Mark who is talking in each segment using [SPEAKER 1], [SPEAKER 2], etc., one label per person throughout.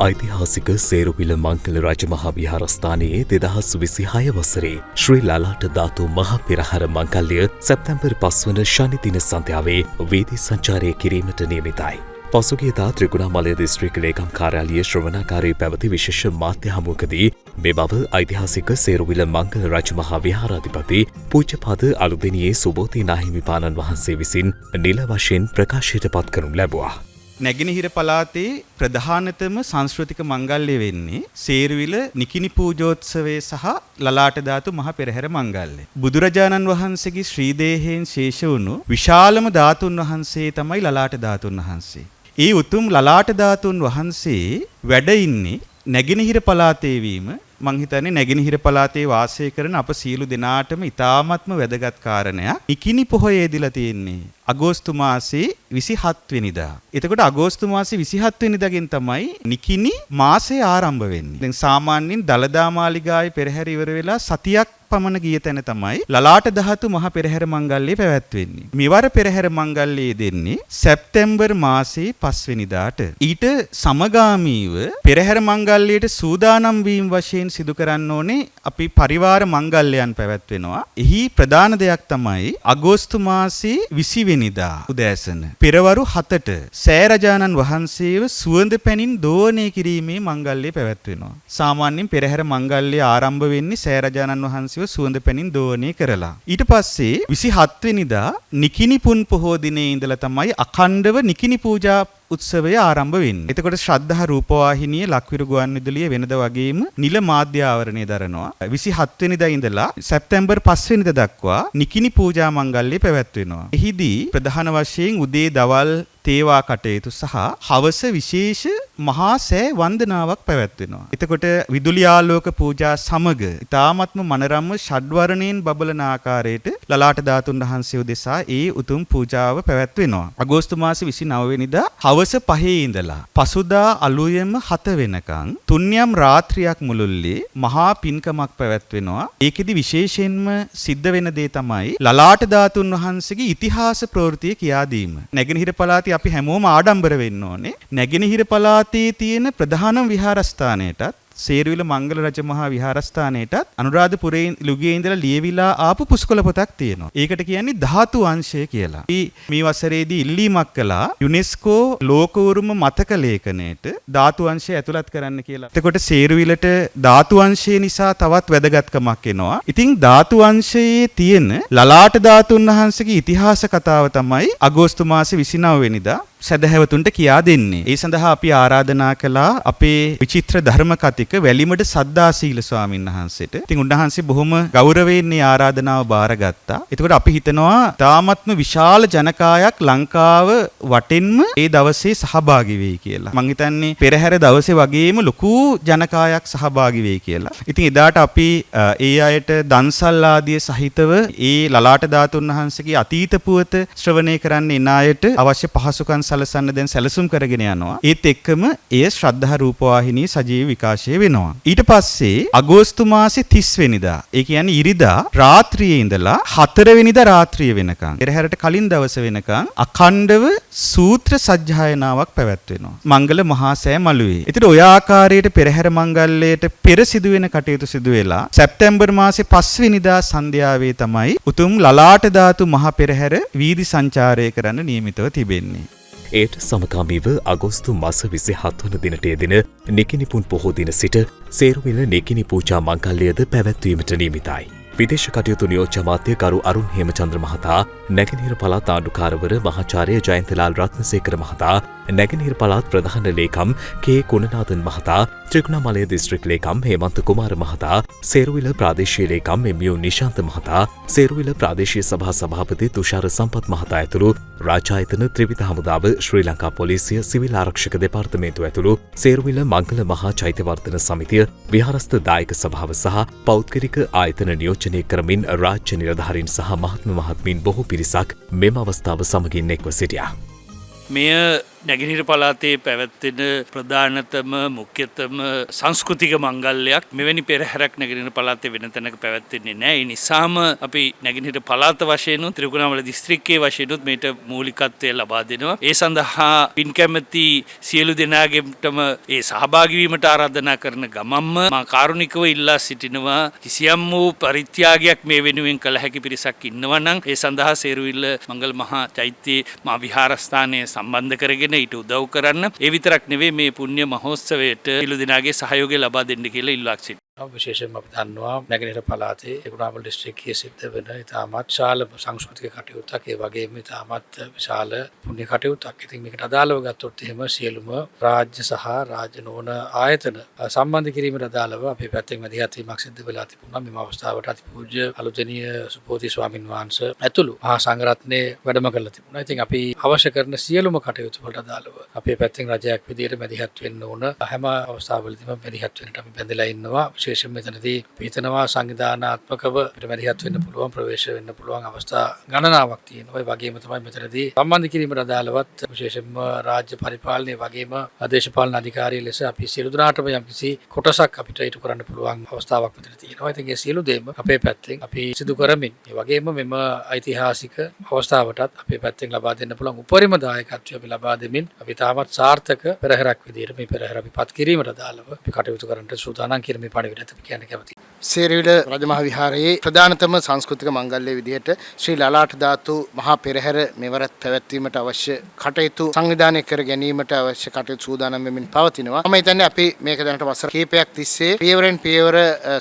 [SPEAKER 1] ඓතිහාසික සේරුවිල මංගල රජමහා විහාරස්ථානයේ 2026 වසරේ ශ්‍රී ලලාට ධාතු මහා පෙරහර මංගල්‍ය සැප්තැම්බර් 5 වන ශනි දින සන්ධ්‍යාවේ වීදි සංචාරය කිරීමට නියමිතයි. පසුගියදා ත්‍රිකුණාමලය දිස්ත්‍රික් ලේකම් කාර්යාලයේ ශ්‍රවණාකාරයේ පැවති විශේෂ මාධ්‍ය හමුවකදී මේ බව ඓතිහාසික සේරුවිල මංගල රජමහා විහාරාධිපති පූජ්‍යපද අලුදෙණියේ සුබෝධි නාහිමිපාණන් වහන්සේ විසින් නිල වශයෙන් ප්‍රකාශයට පත් කරනු ලැබුවා.
[SPEAKER 2] නැගෙනහිර පළාතේ ප්‍රධානතම සංස්කෘතික මංගල්‍ය වෙන්නේ සේරුවිල නිකිණි පූජෝත්සවයේ සහ ලලාට ධාතු මහ පෙරහැර මංගල්‍ය. බුදුරජාණන් වහන්සේගේ ශ්‍රී දේහයෙන් ශේෂ වුණු විශාලම ධාතුන් වහන්සේ තමයි ලලාට ධාතුන් වහන්සේ. ඒ උතුම් ලලාට ධාතුන් වහන්සේ වැඩ ඉන්නේ නැගෙනහිර පළාතේ වීම මං හිතන්නේ නැගෙනහිර පළාතේ වාසය කරන අප සියලු දෙනාටම ඉතාමත්ම වැදගත් කාරණයක්. නිකිණි පොහොයේ දීලා තියෙන්නේ අගෝස්තු මාසේ 27 වෙනිදා. එතකොට අගෝස්තු මාසේ 27 වෙනිදාගෙන් තමයි නිකිණි මාසය ආරම්භ වෙන්නේ. දැන් සාමාන්‍යයෙන් දලදා මාලිගාවේ පෙරහැර ඉවර වෙලා සතියක් පමණ ගිය තැන තමයි ලලාට ධාතු මහ පෙරහැර මංගල්‍යය පැවැත්වෙන්නේ. මෙවර පෙරහැර මංගල්‍යය දෙන්නේ සැප්තැම්බර් මාසේ 5 වෙනිදාට. ඊට සමගාමීව පෙරහැර මංගල්‍යයට සූදානම් වීම වශයෙන් සිදු කරන්න ඕනේ අපි පරිවාර මංගල්‍යයන් පැවැත්වෙනවා. එහි ප්‍රධාන දෙයක් තමයි අගෝස්තු මාසේ 20 වෙනිදා උදෑසන පෙරවරු 7ට සෑරජානන් වහන්සේව සුවඳ පැනින් දෝවනය කිරීමේ මංගල්‍යය පැවැත්වෙනවා. සාමාන්‍යයෙන් පෙරහැර මංගල්‍යය ආරම්භ වෙන්නේ සෑරජානන් වහන්සේ සුවඳ පැනින් දෝවනය කරලා. ඊට පස්සේ 27 වෙනිදා නිකිණි පුන් පොහෝ දිනේ ඉඳලා තමයි අඛණ්ඩව නිකිණි පූජා උත්සවය ආරම්භ වෙන්නේ. එතකොට ශ්‍රද්ධා රූපවාහිනිය ලක්විරු ගුවන්විදුලිය වෙනද වගේම නිල මාධ්‍ය ආවරණය දරනවා. 27 වෙනිදා ඉඳලා සැප්තැම්බර් 5 වෙනිදා දක්වා නිකිණි පූජා මංගල්‍ය පැවැත්වෙනවා. එහිදී ප්‍රධාන වශයෙන් උදේ දවල් තේවා කටයුතු සහ හවස විශේෂ මහා සෑ වන්දනාවක් පැවැත්වෙනවා. එතකොට විදුලි ආලෝක පූජා සමග ඉතාමත්ම මනරම්ව ෂඩ්වර්ණයෙන් බබලන ආකාරයට ලලාට ධාතුන් වහන්සේ උදෙසා ඒ උතුම් පූජාව පැවැත්වෙනවා. අගෝස්තු මාසේ 29 වෙනිදා හවස 5 ඉඳලා පසුදා අලුයම 7 වෙනකන් තුන්යම් රාත්‍රියක් මුළුල්ලේ මහා පින්කමක් පැවැත්වෙනවා. ඒකෙදි විශේෂයෙන්ම සිද්ධ වෙන දේ තමයි ලලාට ධාතුන් වහන්සේගේ ඉතිහාස ප්‍රවෘත්තිය කියා දීම. නැගෙනහිර පළාතේ අපි හැමෝම ආඩම්බර වෙන්න ඕනේ. නැගෙනහිර පළාතේ තියෙන ප්‍රධානම විහාරස්ථානයටත් සේරුවිල මංගල රජමහා විහාරස්ථානයටත් අනුරාධපුරයේ ලුගියේ ඉඳලා ලියවිලා ආපු පුස්කොළ පොතක් තියෙනවා. ඒකට කියන්නේ ධාතු අංශය කියලා. මේ වසරේදී ඉල්ලීමක් කළා යුනෙස්කෝ ලෝක උරුම මතක ලේඛනයට ධාතු අංශය ඇතුළත් කරන්න කියලා. එතකොට සේරුවිලට ධාතු අංශය නිසා තවත් වැදගත්කමක් එනවා. ඉතින් ධාතු අංශයේ තියෙන ලලාට ධාතුන් වහන්සේගේ ඉතිහාස කතාව තමයි අගෝස්තු මාසේ 29 වෙනිදා සදහැවතුන්ට කියා දෙන්නේ. ඒ සඳහා අපි ආරාධනා කළා අපේ විචිත්‍ර ධර්ම කතික වැලිමඩ සද්දාසීල ස්වාමීන් වහන්සේට. ඉතින් උන්වහන්සේ බොහොම ගෞරවයෙන් මේ ආරාධනාව බාරගත්තා. එතකොට අපි හිතනවා තාමත්ම විශාල ජනකායක් ලංකාව වටෙන්ම ඒ දවසේ සහභාගී වෙයි කියලා. මං හිතන්නේ පෙරහැර දවසේ වගේම ලොකු ජනකායක් සහභාගී වෙයි කියලා. ඉතින් එදාට අපි ඒ අයට දන්සල් ආදිය සහිතව ඒ ලලාට ධාතුන් වහන්සේගේ අතීත පුවත ශ්‍රවණය කරන්න එන අයට අවශ්‍ය පහසුකම් සලසන්න දැන් සැලසුම් කරගෙන යනවා. ඒත් එක්කම එය ශ්‍රද්ධා රූපවාහිනී සජීව විකාශය වෙනවා. ඊට පස්සේ අගෝස්තු මාසේ 30 වෙනිදා ඒ කියන්නේ ඉරිදා රාත්‍රියේ ඉඳලා 4 වෙනිදා රාත්‍රිය වෙනකන් පෙරහැරට කලින් දවස වෙනකන් අඛණ්ඩව සූත්‍ර සජ්ජායනාවක් පැවැත්වෙනවා. මංගල මහා සෑ මළුවේ. ඒතර ඔය ආකාරයට පෙරහැර මංගල්‍යයට පෙර සිදුවෙන කටයුතු සිදු වෙලා සැප්තැම්බර් මාසේ 5 වෙනිදා සන්ධ්‍යාවේ තමයි උතුම් ලලාට ධාතු මහ පෙරහැර වීදි සංචාරය කරන්න නියමිතව තිබෙන්නේ.
[SPEAKER 1] ඒට සමකාමීව අගෝස්තු මාස 27 වන දිනට යෙදෙන නිකිණි පුන් පොහෝ දින සිට සේරුවිල නිකිණි පූජා මංගල්‍යයද පැවැත්වීමට නියමිතයි. විදේශ කටයුතු නියෝජ්‍ය අමාත්‍ය කරු අරුන් හේමචන්ද්‍ර මහතා, නැගෙනහිර පළාත් ආණ්ඩුකාරවර මහාචාර්ය ජයන්තලාල් රත්නසේකර මහතා, නැගෙනහිර පළාත් ප්‍රධාන ලේකම් කේ කුණනාදන් මහතා, ත්‍රිකුණාමලය දිස්ත්‍රික් ලේකම් හේමන්ත කුමාර මහතා, සේරුවිල ප්‍රාදේශීය ලේකම් එම්.යු. නිශාන්ත මහතා, සේරුවිල ප්‍රාදේශීය සභා සභාපති තුෂාර සම්පත් මහතා ඇතුළු රාජායතන ත්‍රිවිධ හමුදාව, ශ්‍රී ලංකා පොලිසිය, සිවිල් ආරක්ෂක දෙපාර්තමේන්තුව ඇතුළු සේරුවිල මංගල මහා චෛත්‍යවර්ධන සමිතිය, විහාරස්ථ දායක සභාව සහ පෞද්ගලික ආයතන නියෝජනය කරමින් රාජ්‍ය නිලධාරීන් සහ මහත්ම මහත්මීන් බොහෝ පිරිසක් මෙම අවස්ථාව සමගින් එක්ව සිටියා.
[SPEAKER 3] මෙය නැගෙනහිර පළාතේ පැවැත්වෙන ප්‍රධානතම මුඛ්‍යතම සංස්කෘතික මංගල්‍යයක් මෙවැනි පෙරහැරක් නැගෙනහිර පළාතේ වෙන තැනක පැවැත්වෙන්නේ නැහැ. ඒ නිසාම අපි නැගෙනහිර පළාත වශයෙන් ත්‍රිකුණාමල දිස්ත්‍රික්කයේ වශයෙන් මේට මූලිකත්වය ලබා දෙනවා. ඒ සඳහා පින් කැමැති සියලු දෙනාගේටම ඒ සහභාගී වීමට ආරාධනා කරන ගමම්ම මා කාරුණිකව ඉල්ලා සිටිනවා කිසියම් වූ පරිත්‍යාගයක් මේ වෙනුවෙන් කළ හැකි පිරිසක් ඉන්නවා නම් ඒ සඳහා සේරුවිල්ල මංගල මහා චෛත්‍යයේ මා විහාරස්ථානයේ සම්බන්ධ කරගෙන ඊට උදව් කරන්න. ඒ විතරක් නෙවෙයි මේ පුණ්‍ය මහෝත්සවයට සියලු දෙනාගේ සහයෝගය ලබා දෙන්න කියලා ඉල්ලා සිටිනවා.
[SPEAKER 4] විශේෂයෙන්ම අපි දන්නවා නැගෙනහිර පළාතේ ත්‍රිකුණාමල දිස්ත්‍රික්කයේ සිද්ධ වෙන ඉතාමත් විශාල සංස්කෘතික කටයුත්තක් ඒ වගේම ඉතාමත් විශාල පුණ්‍ය කටයුත්තක්. ඉතින් මේකට අදාළව ගත්තොත් එහෙම සියලුම රාජ්‍ය සහ රාජ්‍ය නොවන ආයතන සම්බන්ධ කිරීමට අදාළව අපේ පැත්තෙන් මැදිහත් වීමක් සිද්ධ වෙලා තිබුණා. මේ අවස්ථාවට අතිපූජ්‍ය අලුතෙනිය සුපෝති ස්වාමින් වහන්සේ ඇතුළු මහා සංඝරත්නය වැඩම කරලා තිබුණා. ඉතින් අපි අවශ්‍ය කරන සියලුම කටයුතු වලට අදාළව අපේ පැත්තෙන් රජයක් විදියට මැදිහත් වෙන්න ඕන. හැම අවස්ථාවලදීම මැදිහත් වෙන්නට අපි බැඳලා ඉන්නවා. විශේෂයෙන් මෙතනදී පිටනවා සංවිධානාත්මකව අපිට මැදිහත් වෙන්න පුළුවන් ප්‍රවේශ වෙන්න පුළුවන් අවස්ථා ගණනාවක් තියෙනවා. ඒ වගේම තමයි මෙතනදී සම්බන්ධ කිරීමට අදාළවත් විශේෂයෙන්ම රාජ්‍ය පරිපාලනයේ වගේම දේශපාලන අධිකාරිය ලෙස අපි සියලු දෙනාටම යම්කිසි කොටසක් අපිට ඊට කරන්න පුළුවන් අවස්ථාවක් මෙතන තියෙනවා. ඉතින් ඒ සියලු දේම අපේ පැත්තෙන් අපි සිදු කරමින් ඒ වගේම මෙම ඓතිහාසික අවස්ථාවටත් අපේ පැත්තෙන් ලබා දෙන්න පුළුවන් උපරිම දායකත්වය අපි ලබා දෙමින් අපි තාමත් සාර්ථක පෙරහැරක් විදිහට මේ පෙරහැර අපි පත් කිරීමට අදාළව අපි කටයුතු කරන්නට සූදානම් කියන මේ පණිවිඩය අපි කියන්න කැමතියි.
[SPEAKER 5] සේරවිල රජමහා විහාරයේ ප්‍රධානතම සංස්කෘතික මංගල්‍ය විදිහට ශ්‍රී ලලාට ධාතු මහා පෙරහැර මෙවරත් පැවැත්වීමට අවශ්‍ය කටයුතු සංවිධානය කර ගැනීමට අවශ්‍ය කටයුතු සූදානම් වෙමින් පවතිනවා. මම හිතන්නේ අපි මේක දැනට වසර කිහිපයක් තිස්සේ පියවරෙන් පියවර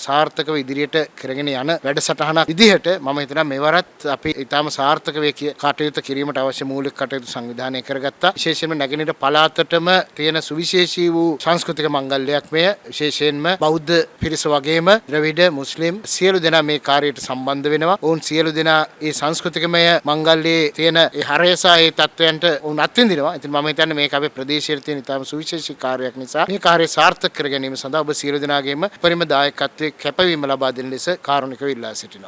[SPEAKER 5] සාර්ථකව ඉදිරියට කරගෙන යන වැඩසටහනක් විදිහට මම හිතනවා මෙවරත් අපි ඊටාම සාර්ථක වේ කටයුතු කිරීමට අවශ්‍ය මූලික කටයුතු සංවිධානය කරගත්තා. විශේෂයෙන්ම නැගෙනහිර පළාතටම තියෙන සුවිශේෂී වූ සංස්කෘතික මංගල්‍යයක් මෙය. විශේෂයෙන්ම බෞද්ධ පිරිස වගේම ද්‍රවිඩ මුස්ලිම් සියලු දෙනා මේ කාර්යයට සම්බන්ධ වෙනවා. ඔවුන් සියලු දෙනා මේ සංස්කෘතිකමය මංගල්‍යයේ තියෙන ඒ හරය සහ ඒ තත්වයන්ට ඔවුන් අත්විඳිනවා. ඉතින් මම හිතන්නේ මේක අපේ ප්‍රදේශයේ තියෙන ඉතාම සුවිශේෂී කාර්යයක් නිසා මේ කාර්යය සාර්ථක කර ගැනීම සඳහා ඔබ සියලු දෙනාගේම උපරිම දායකත්වයේ කැපවීම ලබා දෙන ලෙස කාරුණිකව ඉල්ලා සිටිනවා.